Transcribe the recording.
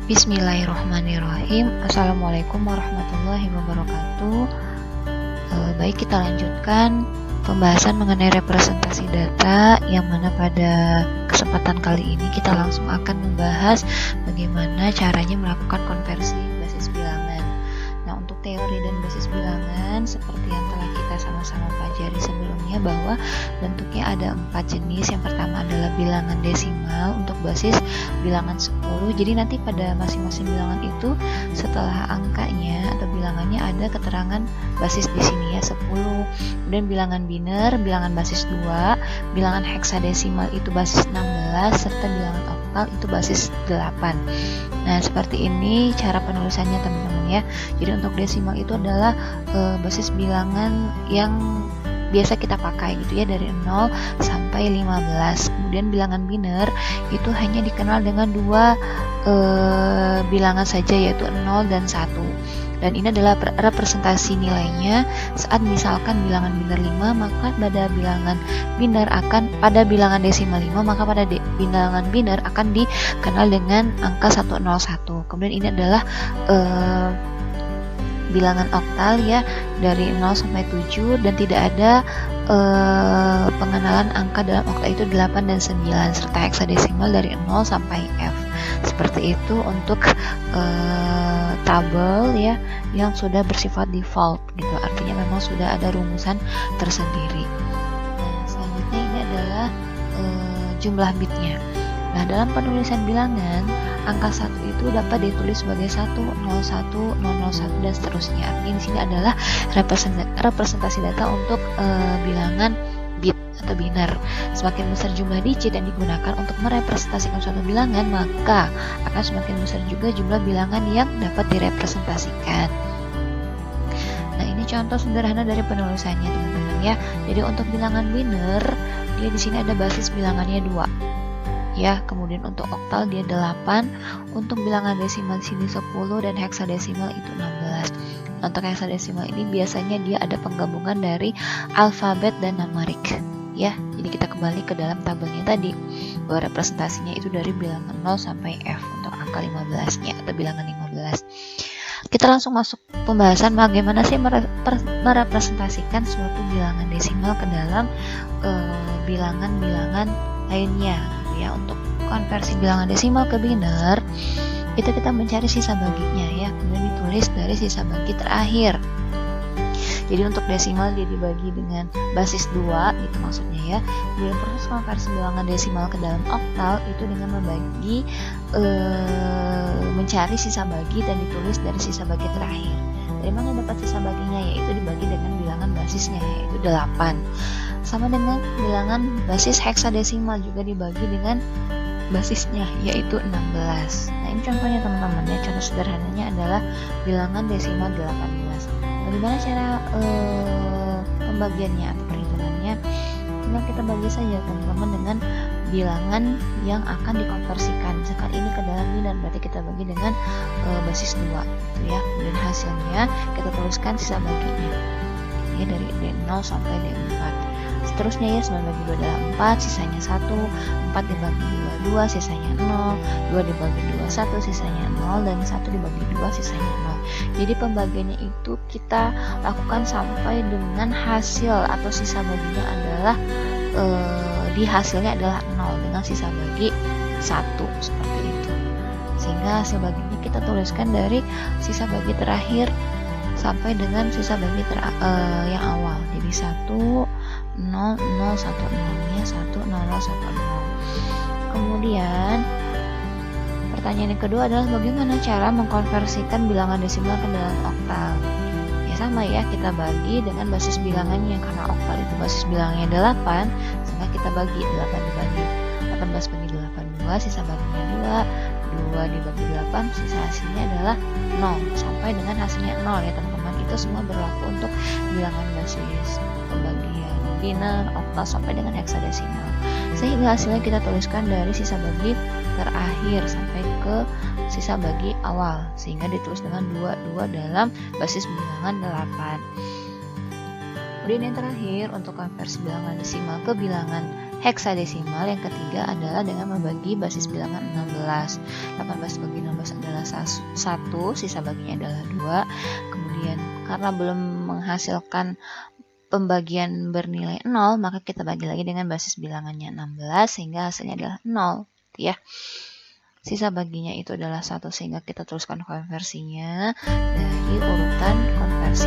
Bismillahirrahmanirrahim. Assalamualaikum warahmatullahi wabarakatuh. Baik, kita lanjutkan pembahasan mengenai representasi data, yang mana pada kesempatan kali ini kita langsung akan membahas bagaimana caranya melakukan konversi basis bilangan. Nah, untuk teori dan basis bilangan seperti yang telah kita sama-sama pelajari sebelumnya, bahwa bentuknya ada 4 jenis. Yang pertama adalah bilangan desimal untuk basis bilangan 10. Jadi nanti pada masing-masing bilangan itu setelah angkanya atau bilangannya ada keterangan basis di sini ya, 10. Kemudian bilangan biner, bilangan basis 2, bilangan heksadesimal itu basis 16, serta bilangan oktal itu basis 8. Nah, seperti ini cara penulisannya teman-teman ya. Jadi untuk desimal itu adalah basis bilangan yang biasa kita pakai gitu ya, dari 0 sampai 15. Kemudian bilangan biner itu hanya dikenal dengan dua bilangan saja, yaitu 0 dan 1. Dan ini adalah representasi nilainya saat misalkan bilangan biner 5, maka pada bilangan biner akan pada bilangan desimal 5, maka pada bilangan biner akan dikenal dengan angka 101. Kemudian ini adalah bilangan oktal ya, dari 0 sampai 7, dan tidak ada pengenalan angka dalam oktal itu 8 dan 9, serta heksadesimal dari 0 sampai F. Seperti itu untuk tabel ya yang sudah bersifat default gitu, artinya memang sudah ada rumusan tersendiri. Nah, selanjutnya ini adalah jumlah bitnya. Nah, dalam penulisan bilangan, angka 1 itu dapat ditulis sebagai 1, 01, 001, dan seterusnya. Artinya di sini adalah representasi data untuk bilangan bit atau biner. Semakin besar jumlah digit yang digunakan untuk merepresentasikan suatu bilangan, maka akan semakin besar juga jumlah bilangan yang dapat direpresentasikan. Nah, ini contoh sederhana dari penulisannya teman-teman ya. Jadi untuk bilangan biner, dia di sini ada basis bilangannya 2. Ya, kemudian untuk oktal dia 8, untuk bilangan desimal sini 10, dan heksadesimal itu 16. Untuk heksadesimal ini biasanya dia ada penggabungan dari alfabet dan numerik ya. Jadi kita kembali ke dalam tabelnya tadi, bahwa representasinya itu dari bilangan 0 sampai F untuk angka 15-nya atau bilangan 15. Kita langsung masuk pembahasan bagaimana sih merepresentasikan suatu bilangan desimal ke dalam bilangan-bilangan lainnya ya. Untuk konversi bilangan desimal ke biner itu kita mencari sisa baginya ya, kemudian ditulis dari sisa bagi terakhir. Jadi untuk desimal dia dibagi dengan basis 2 itu maksudnya ya. Kemudian proses konversi bilangan desimal ke dalam oktal itu dengan membagi mencari sisa bagi dan ditulis dari sisa bagi terakhir. Dari mana dapat sisa baginya, yaitu dibagi dengan bilangan basisnya, yaitu 8. Sama dengan bilangan basis heksadesimal juga dibagi dengan basisnya, yaitu 16. Nah, ini contohnya teman-teman ya. Contoh sederhananya adalah bilangan desimal 18. Bagaimana cara pembagiannya atau perhitungannya? Tinggal kita bagi saja teman-teman dengan bilangan yang akan dikonversikan. Misalkan ini ke dalam biner, berarti kita bagi dengan basis 2 gitu ya. Kemudian hasilnya kita tuliskan sisa baginya ya, dari D0 sampai D4. Seterusnya ya, 9 bagi 2 adalah 4, sisanya 1, 4 dibagi 2, 2, sisanya 0, 2 dibagi 2, 1, sisanya 0, dan 1 dibagi 2, sisanya 0. Jadi pembagiannya itu kita lakukan sampai dengan hasil atau sisa baginya adalah di hasilnya adalah 0 dengan sisa bagi 1, seperti itu. Sehingga hasil baginya kita tuliskan dari sisa bagi terakhir sampai dengan sisa bagi yang awal. Jadi 1 0 0 1 0 nya 1 0 0 1 0. Kemudian pertanyaan yang kedua adalah bagaimana cara mengkonversikan bilangan desimal ke dalam oktal. Ya sama ya, kita bagi dengan basis bilangannya, karena oktal itu basis bilangannya 8, sehingga kita bagi 8 dibagi 18 bagi 8 2, sisa baginya 2, 2 dibagi 8, sisa hasilnya adalah 0 sampai dengan hasilnya 0 ya teman-teman. Itu semua berlaku untuk bilangan basis pembagian biner, oktal sampai dengan heksadesimal. Sehingga hasilnya kita tuliskan dari sisa bagi terakhir sampai ke sisa bagi awal, sehingga ditulis dengan 2 dalam basis bilangan 8. Kemudian yang terakhir untuk konversi bilangan desimal ke bilangan heksadesimal yang ketiga adalah dengan membagi basis bilangan 18. 18 bagi 16 adalah 1, sisa baginya adalah 2. Kemudian karena belum menghasilkan pembagian bernilai 0, maka kita bagi lagi dengan basis bilangannya 16 sehingga hasilnya adalah 0, ya. Sisa baginya itu adalah 1 sehingga kita teruskan konversinya dari urutan konversi